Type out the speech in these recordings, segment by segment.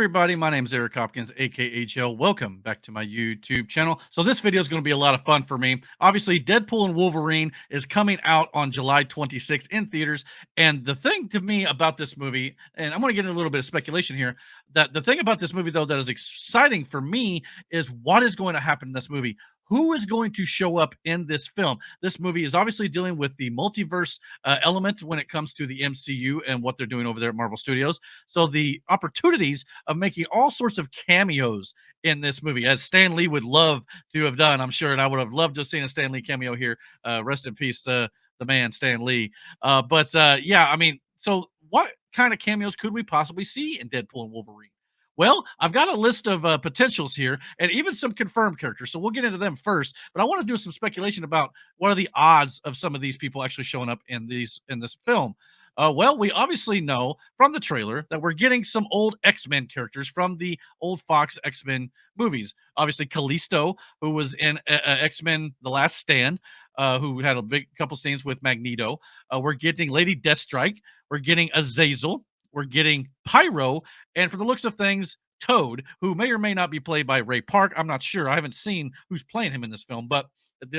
everybody, my name is Eric Hopkins, aka JEL. Welcome back to my YouTube channel. So this video is going to be a lot of fun for me. Obviously, Deadpool and Wolverine is coming out on July 26th in theaters. And the thing to me about this movie, and I'm going to get into a little bit of speculation here, that the thing about this movie, though, that is exciting for me is what is going to happen in this movie. Who is going to show up in this film? This movie is obviously dealing with the multiverse element when it comes to the MCU and what they're doing over there at Marvel Studios. So the opportunities of making all sorts of cameos in this movie, as Stan Lee would love to have done, I'm sure, and I would have loved to have seen a Stan Lee cameo here. Rest in peace, the man Stan Lee. Yeah, I mean, so what kind of cameos could we possibly see in Deadpool and Wolverine? Well, I've got a list of potentials here and even some confirmed characters. So we'll get into them first. But I want to do some speculation about what are the odds of some of these people actually showing up in this film. Well, we obviously know from the trailer that we're getting some old X-Men characters from the old Fox X-Men movies. Obviously, Callisto, who was in X-Men: The Last Stand, who had a big couple scenes with Magneto. We're getting Lady Deathstrike. We're getting Azazel. We're getting Pyro, and from the looks of things, Toad, who may or may not be played by Ray Park. I'm not sure. I haven't seen who's playing him in this film, but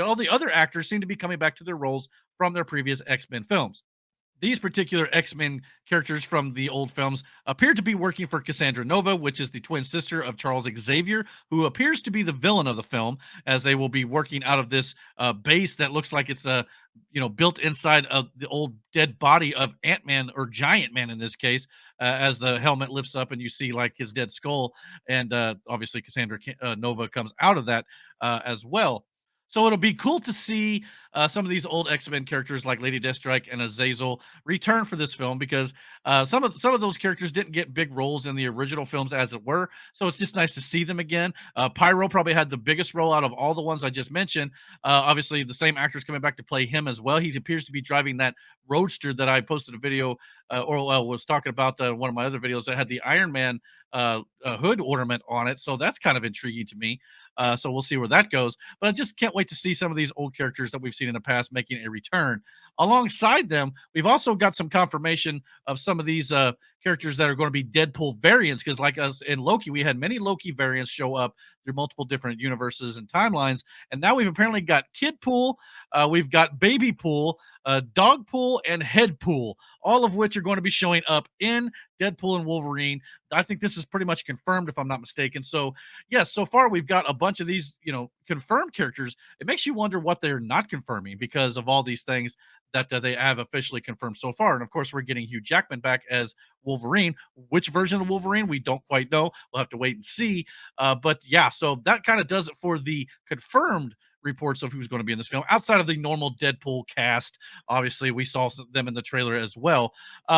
all the other actors seem to be coming back to their roles from their previous X-Men films. These particular X-Men characters from the old films appear to be working for Cassandra Nova, which is the twin sister of Charles Xavier, who appears to be the villain of the film, as they will be working out of this base that looks like it's built inside of the old dead body of Ant-Man, or Giant Man in this case, as the helmet lifts up and you see like his dead skull, and obviously Cassandra Nova comes out of that as well. So it'll be cool to see some of these old X-Men characters like Lady Deathstrike and Azazel return for this film, because some of those characters didn't get big roles in the original films, as it were. So it's just nice to see them again. Pyro probably had the biggest role out of all the ones I just mentioned. Obviously, the same actor's coming back to play him as well. He appears to be driving that roadster that I posted a video was talking about one of my other videos that had the Iron Man hood ornament on it. So that's kind of intriguing to me. So we'll see where that goes. But I just can't wait to see some of these old characters that we've seen in the past making a return. Alongside them, we've also got some confirmation of some of these characters that are going to be Deadpool variants, because like us in Loki, we had many Loki variants show up through multiple different universes and timelines. And now we've apparently got Kid Pool, we've got Baby Pool, Dog Pool, and Head Pool, all of which are going to be showing up in Deadpool and Wolverine. I think this is pretty much confirmed, if I'm not mistaken. So, yes, so far we've got a bunch of these, confirmed characters. It makes you wonder what they're not confirming because of all these things that they have officially confirmed so far. And of course, we're getting Hugh Jackman back as Wolverine. Which version of Wolverine, we don't quite know. We'll have to wait and see. But yeah, so that kind of does it for the confirmed reports of who's going to be in this film outside of the normal Deadpool cast. Obviously, we saw them in the trailer as well.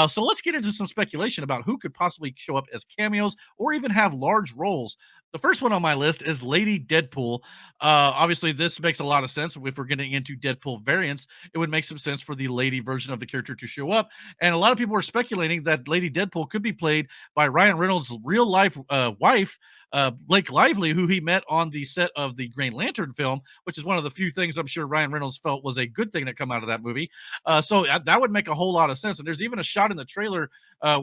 So let's get into some speculation about who could possibly show up as cameos or even have large roles. The first one on my list is Lady Deadpool. Obviously, this makes a lot of sense. If we're getting into Deadpool variants, it would make some sense for the lady version of the character to show up. And a lot of people are speculating that Lady Deadpool could be played by Ryan Reynolds' real life wife, Blake Lively, who he met on the set of the Green Lantern film, which is one of the few things I'm sure Ryan Reynolds felt was a good thing to come out of that movie. So that would make a whole lot of sense. And there's even a shot in the trailer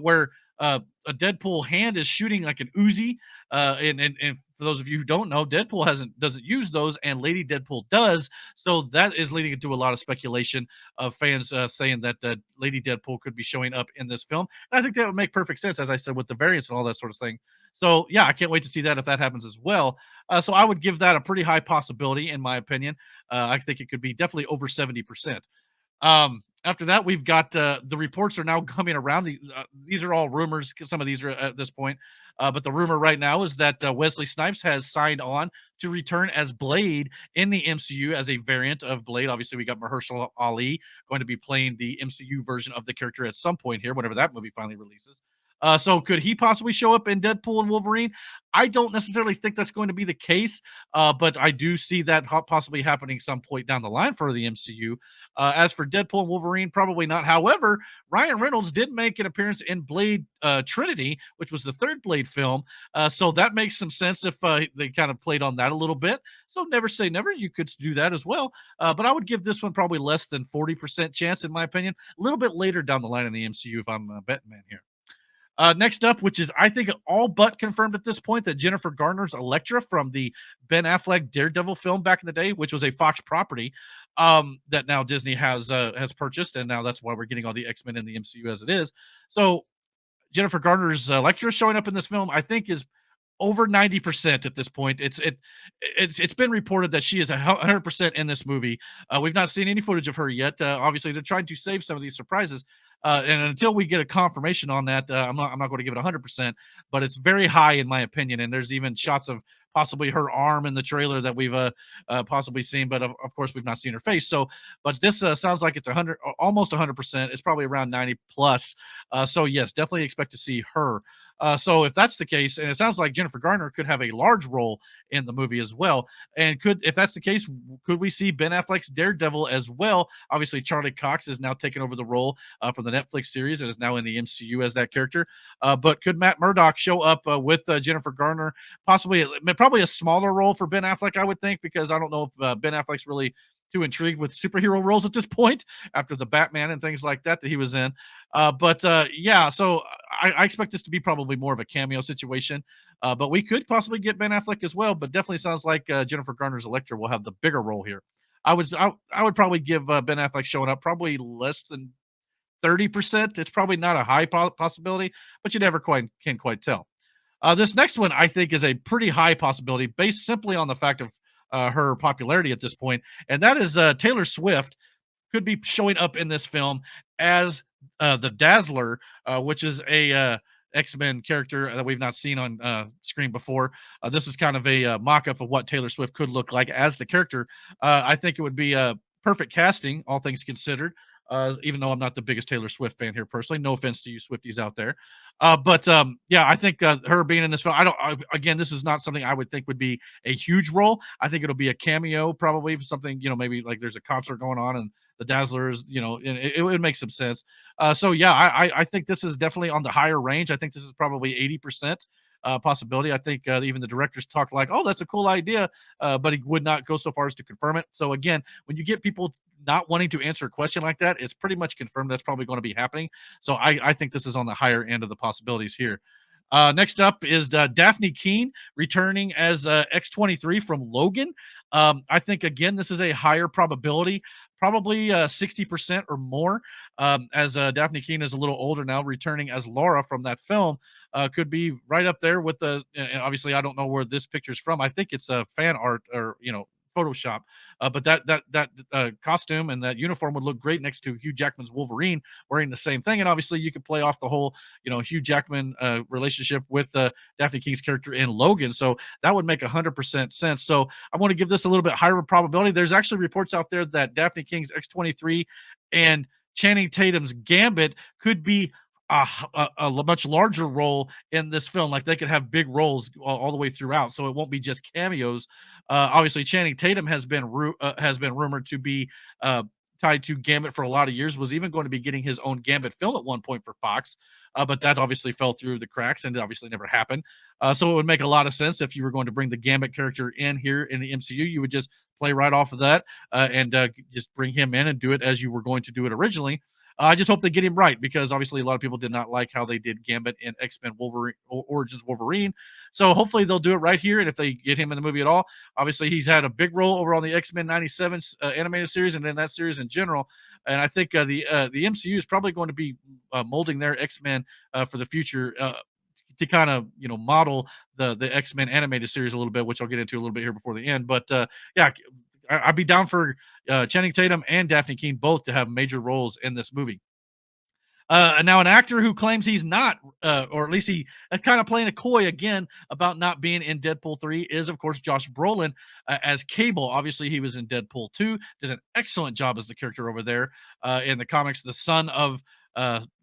where a Deadpool hand is shooting like an Uzi. And for those of you who don't know, Deadpool doesn't use those, and Lady Deadpool does. So that is leading into a lot of speculation of fans saying that Lady Deadpool could be showing up in this film. And I think that would make perfect sense, as I said, with the variants and all that sort of thing. So yeah, I can't wait to see that if that happens as well. So I would give that a pretty high possibility, in my opinion. I think it could be definitely over 70%. After that, we've got the reports are now coming around. These are all rumors. Some of these are at this point. But the rumor right now is that Wesley Snipes has signed on to return as Blade in the MCU as a variant of Blade. Obviously, we got Mahershala Ali going to be playing the MCU version of the character at some point here, whenever that movie finally releases. So could he possibly show up in Deadpool and Wolverine? I don't necessarily think that's going to be the case, but I do see that possibly happening some point down the line for the MCU. As for Deadpool and Wolverine, probably not. However, Ryan Reynolds did make an appearance in Blade Trinity, which was the third Blade film. So that makes some sense if they kind of played on that a little bit. So never say never. You could do that as well. But I would give this one probably less than 40% chance, in my opinion. A little bit later down the line in the MCU if I'm a betting man here. Next up, which is I think all but confirmed at this point, that Jennifer Garner's Elektra from the Ben Affleck Daredevil film back in the day, which was a Fox property, that now Disney has purchased, and now that's why we're getting all the X Men in the MCU as it is. So Jennifer Garner's Elektra showing up in this film, I think, is over 90% at this point. It's been reported that she is 100% in this movie. We've not seen any footage of her yet. Obviously, they're trying to save some of these surprises. And until we get a confirmation on that, I'm not going to give it 100%, but it's very high in my opinion. And there's even shots of possibly her arm in the trailer that we've possibly seen, but of course we've not seen her face. So, but this sounds like it's 100, almost 100%. It's probably around 90 plus. So yes, definitely expect to see her. So if that's the case, and it sounds like Jennifer Garner could have a large role in the movie as well, and if that's the case, could we see Ben Affleck's Daredevil as well? Obviously, Charlie Cox is now taking over the role from the Netflix series and is now in the MCU as that character. But could Matt Murdock show up with Jennifer Garner? Possibly, probably a smaller role for Ben Affleck, I would think, because I don't know if Ben Affleck's really too intrigued with superhero roles at this point after the Batman and things like that he was in. But yeah, so I expect this to be probably more of a cameo situation. But we could possibly get Ben Affleck as well. But definitely sounds like Jennifer Garner's Elektra will have the bigger role here. I would probably give Ben Affleck showing up probably less than 30%. It's probably not a high possibility, but you never quite can quite tell. This next one I think is a pretty high possibility based simply on the fact of her popularity at this point, and that is Taylor Swift could be showing up in this film as the Dazzler, which is a X-Men character that we've not seen on screen before. This is kind of a mock-up of what Taylor Swift could look like as the character. I think it would be a perfect casting, all things considered. Even though I'm not the biggest Taylor Swift fan here personally, no offense to you Swifties out there, but yeah, I think her being in this film, again, this is not something I would think would be a huge role. I think it'll be a cameo, probably something, maybe like there's a concert going on and the Dazzlers, and it would make some sense. So yeah, I think this is definitely on the higher range. I think this is probably 80% possibility. I think even the directors talk like, "Oh, that's a cool idea," but he would not go so far as to confirm it. So again, when you get people not wanting to answer a question like that, it's pretty much confirmed that's probably going to be happening. So I think this is on the higher end of the possibilities here. Next up is Daphne Keene returning as X-23 from Logan. I think again this is a higher probability, probably 60% or more, as Daphne Keene is a little older now, returning as Laura from that film. Could be right up there with and obviously I don't know where this picture's from. I think it's a fan art or Photoshop, but that costume and that uniform would look great next to Hugh Jackman's Wolverine wearing the same thing. And obviously, you could play off the whole Hugh Jackman relationship with Daphne King's character in Logan. So that would make 100% sense. So I want to give this a little bit higher probability. There's actually reports out there that Daphne King's X-23 and Channing Tatum's Gambit could be a much larger role in this film. Like they could have big roles all the way throughout, so it won't be just cameos. Obviously, Channing Tatum has been rumored to be tied to Gambit for a lot of years. Was even going to be getting his own Gambit film at one point for Fox, but that obviously fell through the cracks and it obviously never happened. So it would make a lot of sense if you were going to bring the Gambit character in here in the MCU. You would just play right off of that and just bring him in and do it as you were going to do it originally. I just hope they get him right because obviously a lot of people did not like how they did Gambit in X-Men Wolverine Origins Wolverine. So hopefully they'll do it right here. And if they get him in the movie at all, obviously he's had a big role over on the X-Men 97 animated series and in that series in general. And I think the MCU is probably going to be molding their X-Men for the future. To kind of model the X-Men animated series a little bit, which I'll get into a little bit here before the end. But yeah, I'd be down for Channing Tatum and Daphne Keene both to have major roles in this movie. And now an actor who claims he's not, or at least he is kind of playing a coy again about not being in Deadpool 3 is, of course, Josh Brolin as Cable. Obviously, he was in Deadpool 2, did an excellent job as the character over there in the comics, the son of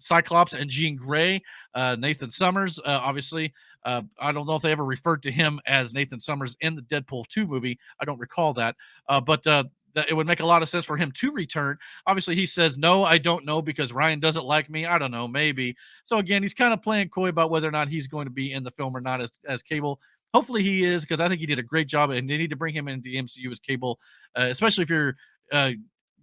Cyclops and Jean Grey, Nathan Summers, obviously. I don't know if they ever referred to him as Nathan Summers in the Deadpool 2 movie. I don't recall that. But that it would make a lot of sense for him to return. Obviously, he says, "No, I don't know because Ryan doesn't like me." I don't know, maybe. So again, he's kind of playing coy about whether or not he's going to be in the film or not as Cable. Hopefully, he is because I think he did a great job, and they need to bring him into the MCU as Cable, especially if you're uh,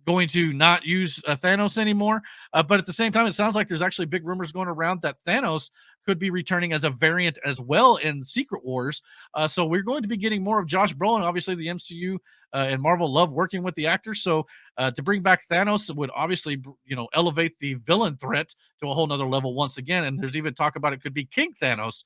going to not use Thanos anymore. But at the same time, it sounds like there's actually big rumors going around that Thanos could be returning as a variant as well in Secret Wars. So we're going to be getting more of Josh Brolin. Obviously, the MCU and Marvel love working with the actor. So to bring back Thanos would obviously, elevate the villain threat to a whole nother level once again. And there's even talk about it could be King Thanos,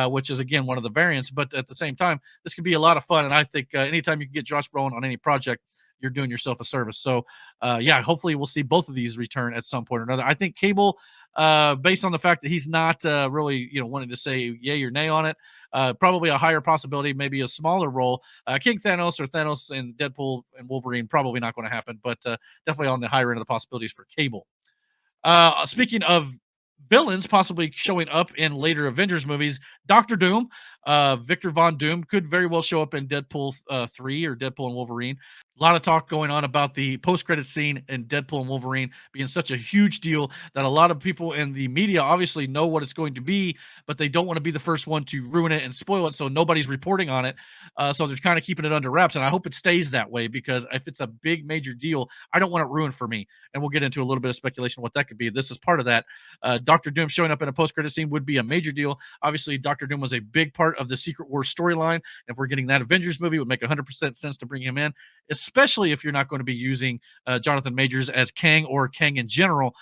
which is again one of the variants. But at the same time, this could be a lot of fun. And I think anytime you can get Josh Brolin on any project, you're doing yourself a service. So, yeah, hopefully we'll see both of these return at some point or another. I think Cable, based on the fact that he's not really, wanting to say yay or nay on it, probably a higher possibility, maybe a smaller role. King Thanos or Thanos and Deadpool and Wolverine probably not going to happen, but definitely on the higher end of the possibilities for Cable. Speaking of villains possibly showing up in later Avengers movies, Doctor Doom, Victor Von Doom could very well show up in Deadpool 3 or Deadpool and Wolverine. A lot of talk going on about the post-credit scene in Deadpool and Wolverine being such a huge deal that a lot of people in the media obviously know what it's going to be, but they don't want to be the first one to ruin it and spoil it, so nobody's reporting on it. So they're kind of keeping it under wraps, and I hope it stays that way because if it's a big major deal, I don't want it ruined for me. And we'll get into a little bit of speculation what that could be. This is part of that. Doctor Doom showing up in a post-credit scene would be a major deal. Obviously, Doctor Doom was a big part of the Secret Wars storyline. If we're getting that Avengers movie, it would make 100% sense to bring him in, especially if you're not going to be using Jonathan Majors as Kang or Kang in general.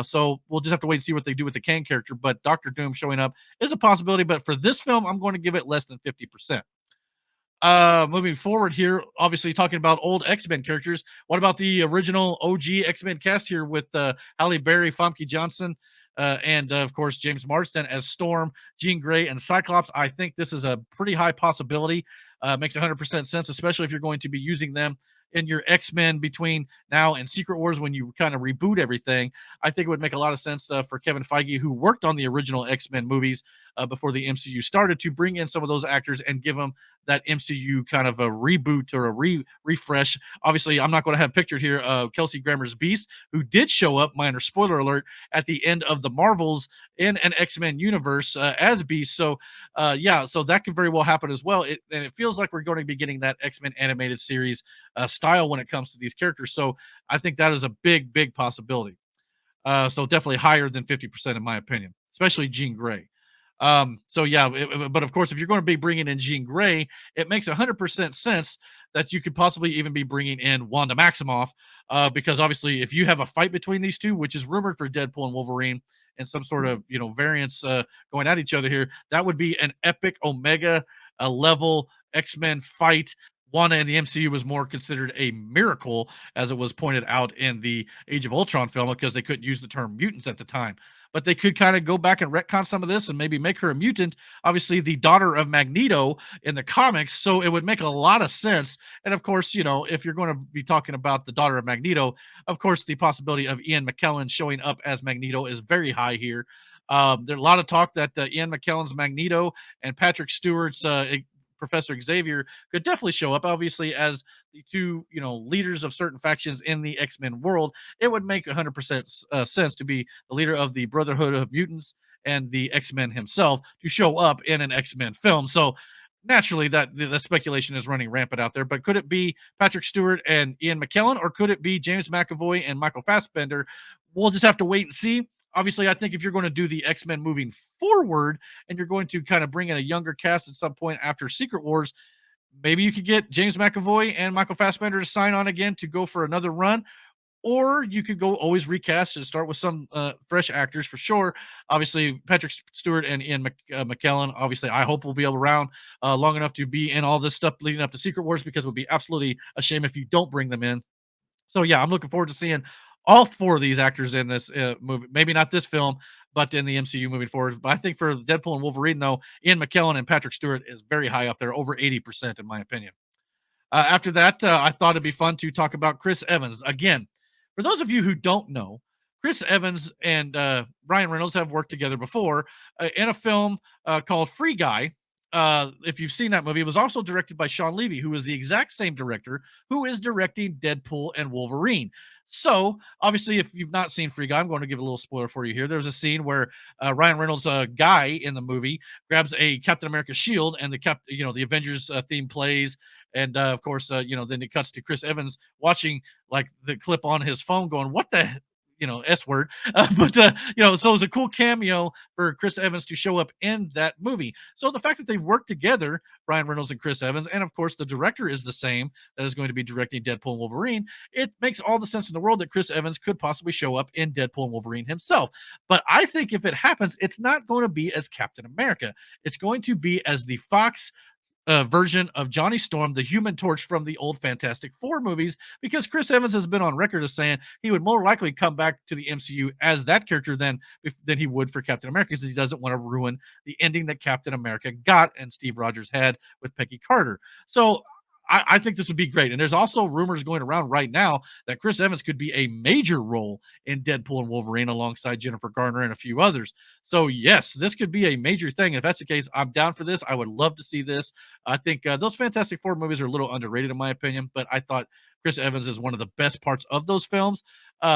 So we'll just have to wait and see what they do with the Kang character. But Doctor Doom showing up is a possibility. But for this film, I'm going to give it less than 50%. Moving forward here, obviously talking about old X-Men characters. What about the original OG X-Men cast here with Halle Berry, Famke Johnson, and of course James Marsden as Storm, Jean Grey, and Cyclops? I think this is a pretty high possibility. Makes 100% sense, especially if you're going to be using them in your X-Men between now and Secret Wars when you kind of reboot everything. I think it would make a lot of sense for Kevin Feige, who worked on the original X-Men movies before the MCU started, to bring in some of those actors and give them that MCU kind of a reboot or a refresh. Obviously, I'm not going to have pictured here Kelsey Grammer's Beast, who did show up, minor spoiler alert, at the end of the Marvels in an X-Men universe as Beast. So, yeah, so that could very well happen as well. And it feels like we're going to be getting that X-Men animated series style when it comes to these characters. So I think that is a big, big possibility. So definitely higher than 50% in my opinion, especially Jean Grey. So yeah, but of course, if you're going to be bringing in Jean Grey, it makes 100% sense that you could possibly even be bringing in Wanda Maximoff, because obviously, if you have a fight between these two, which is rumored for Deadpool and Wolverine, and some sort of variants going at each other here, that would be an epic Omega level X-Men fight. Wanda in the MCU was more considered a miracle, as it was pointed out in the Age of Ultron film, because they couldn't use the term mutants at the time. But they could kind of go back and retcon some of this and maybe make her a mutant, obviously the daughter of Magneto in the comics. So it would make a lot of sense. And of course, if you're going to be talking about the daughter of Magneto, of course, the possibility of Ian McKellen showing up as Magneto is very high here. There's a lot of talk that Ian McKellen's Magneto and Patrick Stewart's Professor Xavier could definitely show up, obviously, as the two, leaders of certain factions in the X-Men world. It would make 100% sense to be the leader of the Brotherhood of Mutants and the X-Men himself to show up in an X-Men film. So naturally, that the speculation is running rampant out there. But could it be Patrick Stewart and Ian McKellen, or could it be James McAvoy and Michael Fassbender? We'll just have to wait and see. Obviously, I think if you're going to do the X-Men moving forward and you're going to kind of bring in a younger cast at some point after Secret Wars, maybe you could get James McAvoy and Michael Fassbender to sign on again to go for another run. Or you could go always recast and start with some fresh actors for sure. Obviously, Patrick Stewart and Ian McKellen, obviously, I hope will be around long enough to be in all this stuff leading up to Secret Wars, because it would be absolutely a shame if you don't bring them in. So yeah, I'm looking forward to seeing all four of these actors in this movie. Maybe not this film, but in the MCU moving forward. But I think for Deadpool and Wolverine, though, Ian McKellen and Patrick Stewart is very high up there, over 80% in my opinion. After that, I thought it'd be fun to talk about Chris Evans. Again, for those of you who don't know, Chris Evans and Ryan Reynolds have worked together before in a film called Free Guy. If you've seen that movie, it was also directed by Sean Levy, who is the exact same director who is directing Deadpool and Wolverine. So, obviously, if you've not seen Free Guy, I'm going to give a little spoiler for you here. There's a scene where Ryan Reynolds' guy in the movie grabs a Captain America shield, and the Avengers theme plays, and of course, then it cuts to Chris Evans watching like the clip on his phone, going, "What the S word. But so it was a cool cameo for Chris Evans to show up in that movie. So the fact that they've worked together, Ryan Reynolds and Chris Evans, and of course the director is the same that is going to be directing Deadpool and Wolverine, it makes all the sense in the world that Chris Evans could possibly show up in Deadpool and Wolverine himself. But I think if it happens, it's not going to be as Captain America. It's going to be as the Fox version of Johnny Storm, the Human Torch from the old Fantastic Four movies, because Chris Evans has been on record as saying he would more likely come back to the MCU as that character than he would for Captain America, because he doesn't want to ruin the ending that Captain America got and Steve Rogers had with Peggy Carter. So I think this would be great. And there's also rumors going around right now that Chris Evans could be a major role in Deadpool and Wolverine alongside Jennifer Garner and a few others. So, yes, this could be a major thing. If that's the case, I'm down for this. I would love to see this. I think those Fantastic Four movies are a little underrated, in my opinion, but I thought Chris Evans is one of the best parts of those films.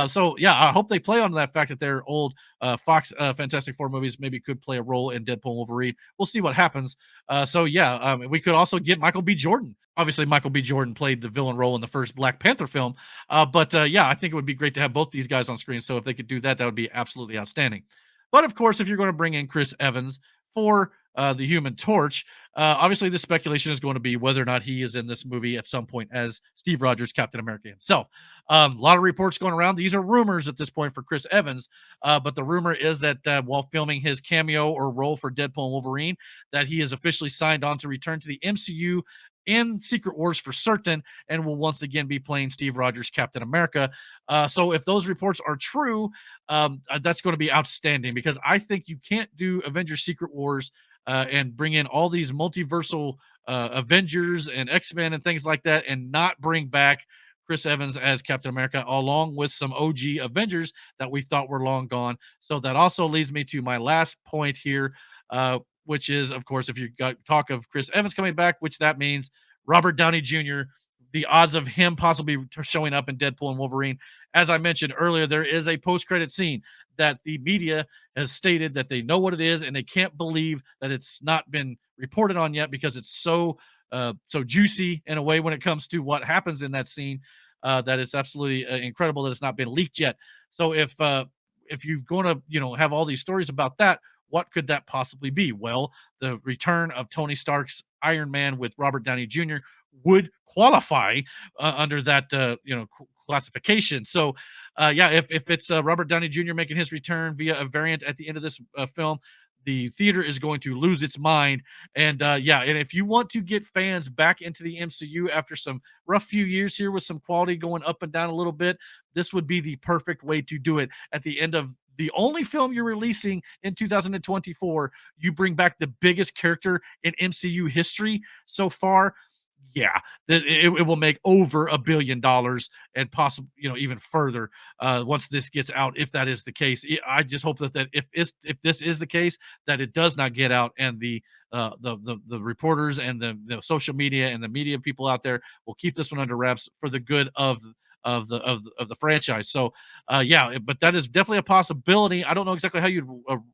So, yeah, I hope they play on that fact that their old Fox Fantastic Four movies maybe could play a role in Deadpool and Wolverine. We'll see what happens. We could also get Michael B. Jordan. Obviously, Michael B. Jordan played the villain role in the first Black Panther film. But I think it would be great to have both these guys on screen. So if they could do that, that would be absolutely outstanding. But of course, if you're going to bring in Chris Evans for the Human Torch, obviously the speculation is going to be whether or not he is in this movie at some point as Steve Rogers, Captain America himself. A lot of reports going around. These are rumors at this point for Chris Evans, but the rumor is that while filming his cameo or role for Deadpool and Wolverine, that he is officially signed on to return to the MCU in Secret Wars for certain, and will once again be playing Steve Rogers, Captain America. So if those reports are true, that's going to be outstanding, because I think you can't do Avengers Secret Wars and bring in all these multiversal Avengers and X-Men and things like that and not bring back Chris Evans as Captain America, along with some OG Avengers that we thought were long gone. So that also leads me to my last point here, which is, of course, if you got talk of Chris Evans coming back, which that means Robert Downey Jr., the odds of him possibly showing up in Deadpool and Wolverine. As I mentioned earlier, there is a post-credit scene that the media has stated that they know what it is and they can't believe that it's not been reported on yet, because it's so juicy in a way when it comes to what happens in that scene, that it's absolutely incredible that it's not been leaked yet. So if you're going to have all these stories about that, what could that possibly be? Well, the return of Tony Stark's Iron Man with Robert Downey Jr. would qualify under that classification. So if it's Robert Downey Jr. making his return via a variant at the end of this film, the theater is going to lose its mind. And if you want to get fans back into the MCU after some rough few years here with some quality going up and down a little bit, this would be the perfect way to do it. At the end of the only film you're releasing in 2024, you bring back the biggest character in MCU history so far. Yeah, it will make over $1 billion, and possibly even further once this gets out. If that is the case, I just hope that if this is the case, that it does not get out, and the reporters and the social media and the media people out there will keep this one under wraps for the good of the franchise. So but that is definitely a possibility. I don't know exactly how you'd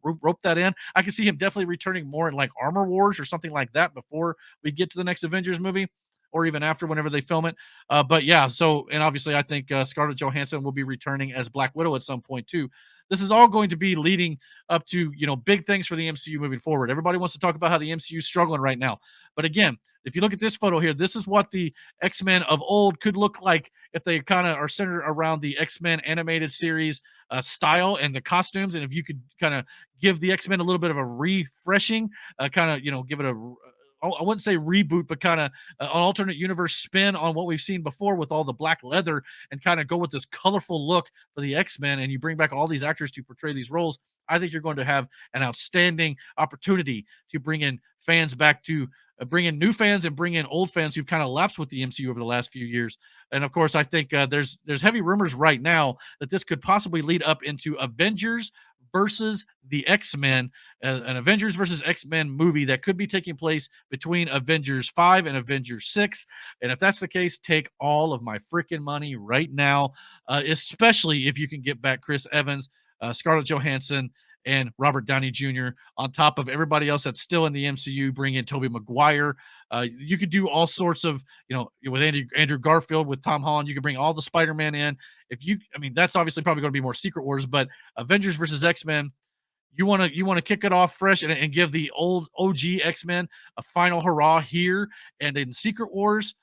rope that in. I can see him definitely returning more in like Armor Wars or something like that before we get to the next Avengers movie, or even after, whenever they film it. And obviously I think Scarlett Johansson will be returning as Black Widow at some point too. This is all going to be leading up to big things for the MCU moving forward. Everybody wants to talk about how the MCU is struggling right now, but again, if you look at this photo here, this is what the X-Men of old could look like if they kind of are centered around the X-Men animated series style and the costumes. And if you could kind of give the X-Men a little bit of a refreshing, give it I wouldn't say reboot, but kind of an alternate universe spin on what we've seen before with all the black leather, and kind of go with this colorful look for the X-Men, and you bring back all these actors to portray these roles, I think you're going to have an outstanding opportunity to bring in fans back, to bring in new fans and bring in old fans who've kind of lapsed with the MCU over the last few years. And of course, I think there's heavy rumors right now that this could possibly lead up into Avengers versus the X-Men, an Avengers versus X-Men movie that could be taking place between Avengers 5 and Avengers 6. And if that's the case, take all of my freaking money right now, especially if you can get back Chris Evans, Scarlett Johansson, and Robert Downey Jr. on top of everybody else that's still in the MCU. Bring in Tobey Maguire. You could do all sorts of, with Andrew Garfield, with Tom Holland. You could bring all the Spider-Man in. I mean, that's obviously probably going to be more Secret Wars, but Avengers versus X-Men. You want to kick it off fresh and give the old OG X-Men a final hurrah here, and in Secret Wars.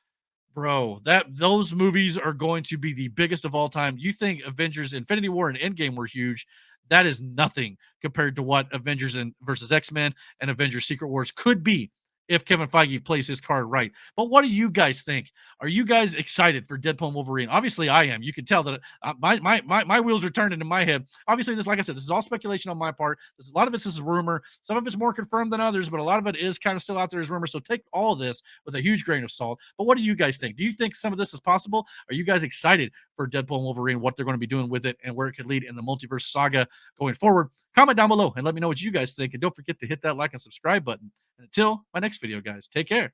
Bro, those movies are going to be the biggest of all time. You think Avengers Infinity War and Endgame were huge. That is nothing compared to what Avengers versus X-Men and Avengers Secret Wars could be if Kevin Feige plays his card right. But what do you guys think? Are you guys excited for Deadpool and Wolverine? Obviously, I am. You can tell that my wheels are turning in my head. Obviously, like I said, this is all speculation on my part. A lot of this is rumor. Some of it's more confirmed than others, but a lot of it is kind of still out there as rumor. So take all of this with a huge grain of salt. But what do you guys think? Do you think some of this is possible? Are you guys excited for Deadpool and Wolverine, what they're going to be doing with it, and where it could lead in the multiverse saga going forward? Comment down below and let me know what you guys think. And don't forget to hit that like and subscribe button. And until my next video, guys, take care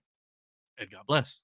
and God bless.